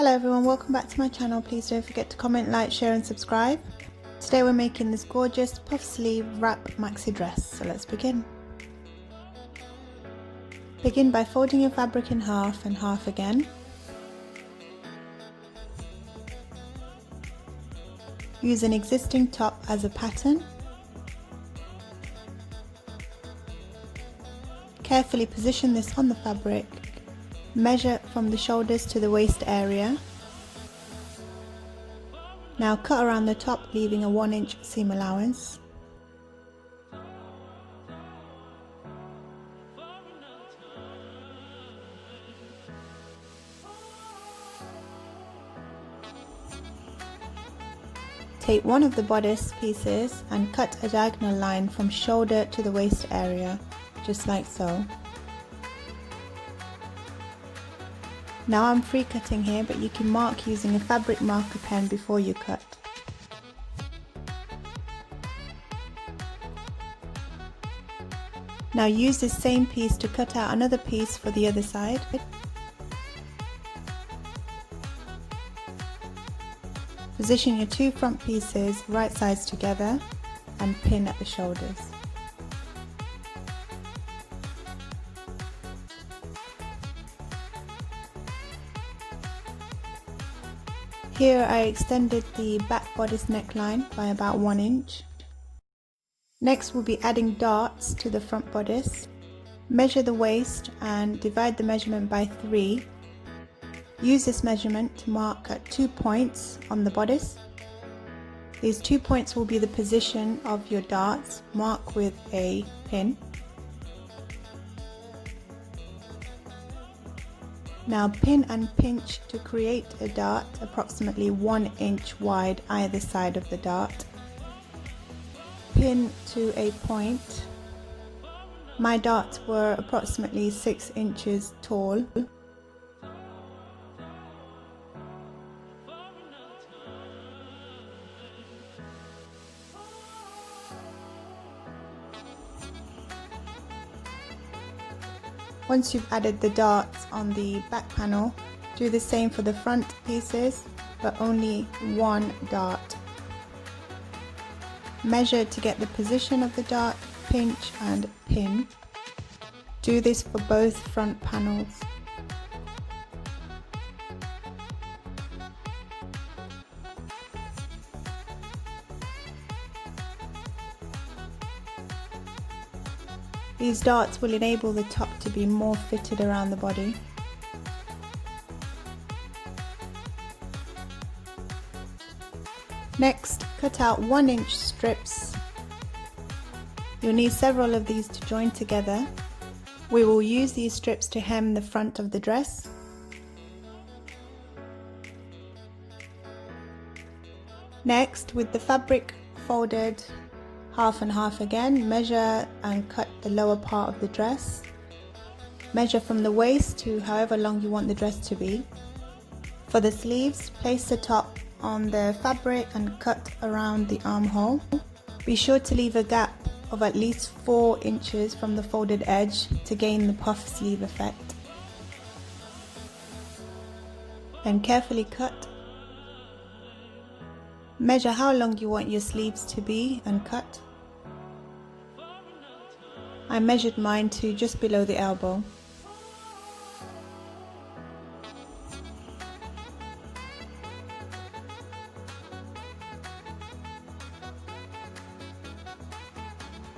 Hello everyone, welcome back to my channel. Please don't forget to comment, like, share and subscribe. Today we're making this gorgeous puff sleeve wrap maxi dress, so let's begin. Begin by folding your fabric in half and half again. Use an existing top as a pattern. Carefully position this on the fabric. Measure from the shoulders to the waist area. Now cut around the top, leaving a 1-inch seam allowance. Take one of the bodice pieces and cut a diagonal line from shoulder to the waist area, just like so. Now I'm free cutting here, but you can mark using a fabric marker pen before you cut. Now use this same piece to cut out another piece for the other side. Position your two front pieces right sides together and pin at the shoulders. Here I extended the back bodice neckline by about 1 inch. Next we'll be adding darts to the front bodice. Measure the waist and divide the measurement by 3. Use this measurement to mark at 2 points on the bodice. These 2 points will be the position of your darts. Mark with a pin. Now pin and pinch to create a dart approximately 1 inch wide either side of the dart. Pin to a point. My darts were approximately 6 inches tall. Once you've added the darts on the back panel, do the same for the front pieces, but only 1 dart. Measure to get the position of the dart, pinch and pin. Do this for both front panels. These darts will enable the top to be more fitted around the body. Next, cut out 1-inch strips. You'll need several of these to join together. We will use these strips to hem the front of the dress. Next, with the fabric folded half and half again, measure and cut the lower part of the dress. Measure from the waist to however long you want the dress to be. For the sleeves, place the top on the fabric and cut around the armhole. Be sure to leave a gap of at least 4 inches from the folded edge to gain the puff sleeve effect. Then carefully cut. Measure how long you want your sleeves to be and cut. I measured mine to just below the elbow.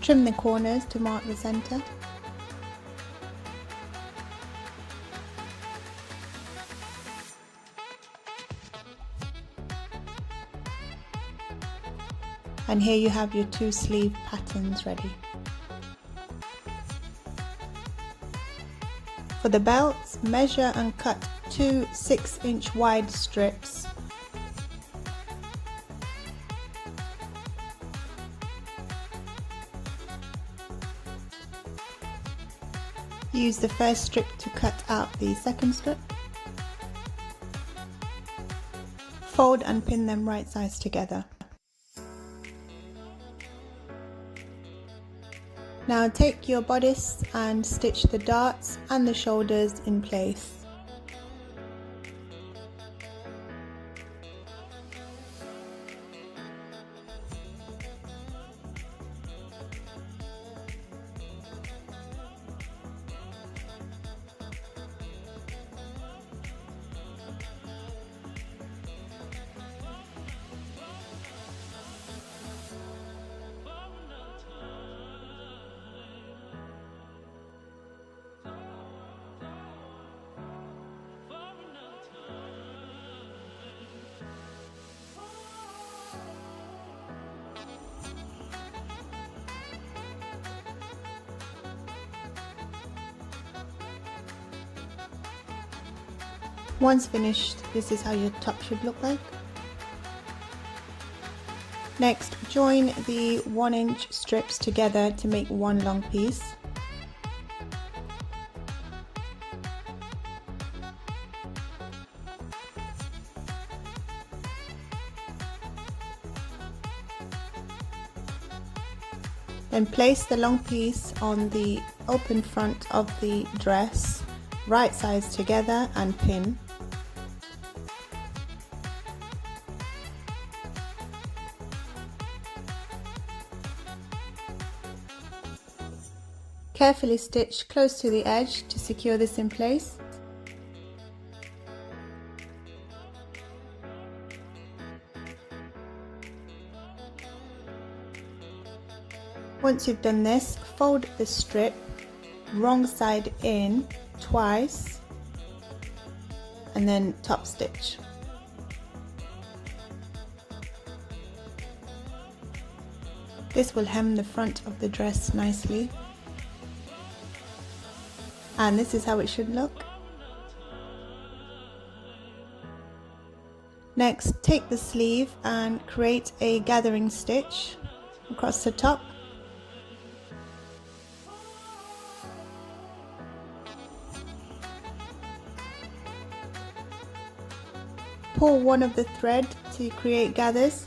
Trim the corners to mark the center. And here you have your 2 sleeve patterns ready. For the belts, measure and cut 2 6-inch wide strips. Use the first strip to cut out the second strip. Fold and pin them right sides together. Now take your bodice and stitch the darts and the shoulders in place. Once finished, this is how your top should look like. Next, join the 1-inch strips together to make one long piece. Then place the long piece on the open front of the dress, right sides together and pin. Carefully stitch close to the edge to secure this in place. Once you've done this, fold the strip wrong side in twice and then top stitch. This will hem the front of the dress nicely. And this is how it should look. Next, take the sleeve and create a gathering stitch across the top. Pull one of the thread to create gathers.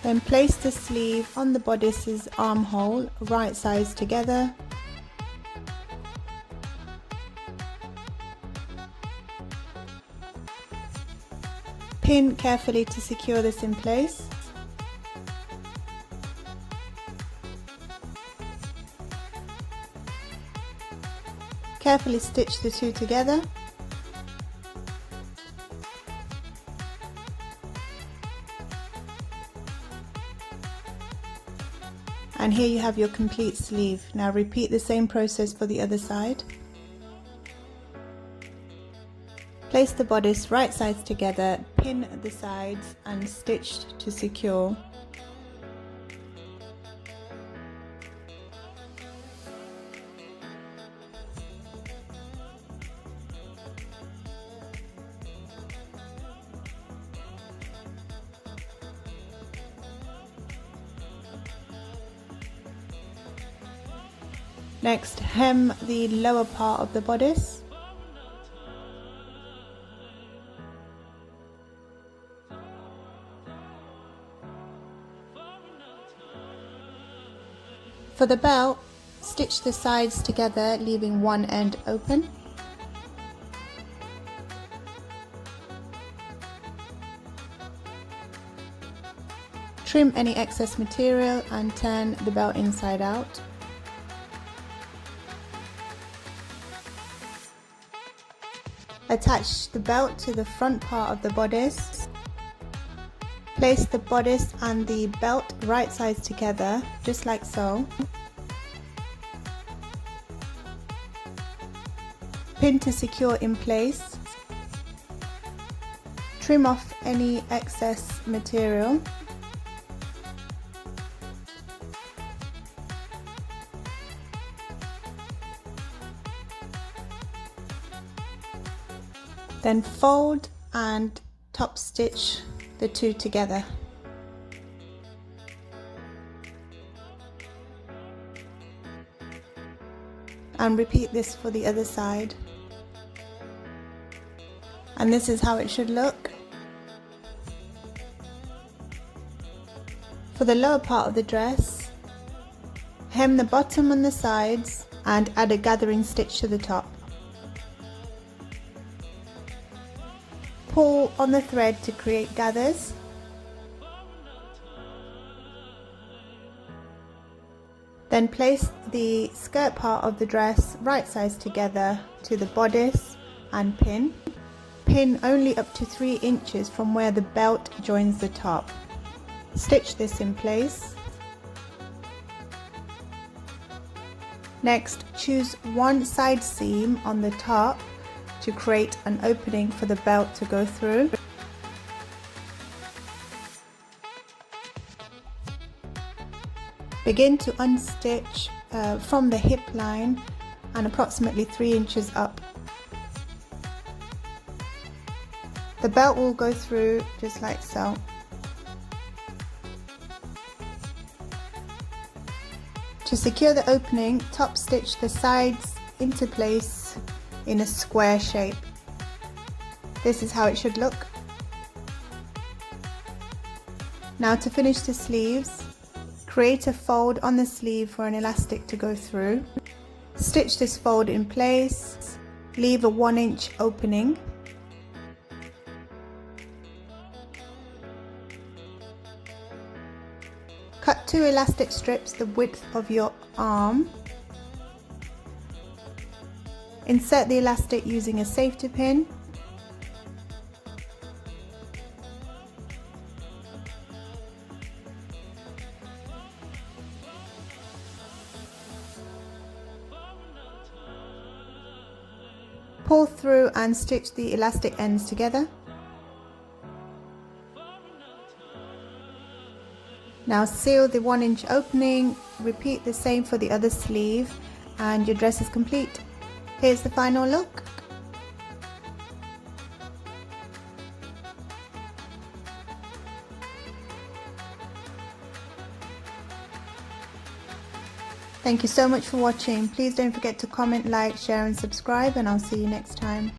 Then place the sleeve on the bodice's armhole, right sides together. Pin carefully to secure this in place. Carefully stitch the two together. And here you have your complete sleeve. Now repeat the same process for the other side. Place the bodice right sides together, pin the sides and stitch to secure. Next, hem the lower part of the bodice. For the belt, stitch the sides together, leaving one end open. Trim any excess material and turn the belt inside out. Attach the belt to the front part of the bodice. Place the bodice and the belt right sides together, just like so. Pin to secure in place. Trim off any excess material. Then fold and top stitch the two together. And repeat this for the other side. And this is how it should look. For the lower part of the dress, hem the bottom and the sides and add a gathering stitch to the top. Pull on the thread to create gathers. Then place the skirt part of the dress right sides together to the bodice and pin. Pin only up to 3 inches from where the belt joins the top. Stitch this in place. Next, choose one side seam on the top to create an opening for the belt to go through. Begin to unstitch from the hip line and approximately 3 inches up. The belt will go through just like so. To secure the opening, top stitch the sides into place in a square shape. This is how it should look. Now to finish the sleeves, create a fold on the sleeve for an elastic to go through. Stitch this fold in place, leave a 1-inch opening. Cut 2 elastic strips the width of your arm. Insert the elastic using a safety pin. Pull through and stitch the elastic ends together. Now seal the 1-inch opening, repeat the same for the other sleeve, and your dress is complete. Here's the final look. Thank you so much for watching. Please don't forget to comment, like, share and subscribe, and I'll see you next time.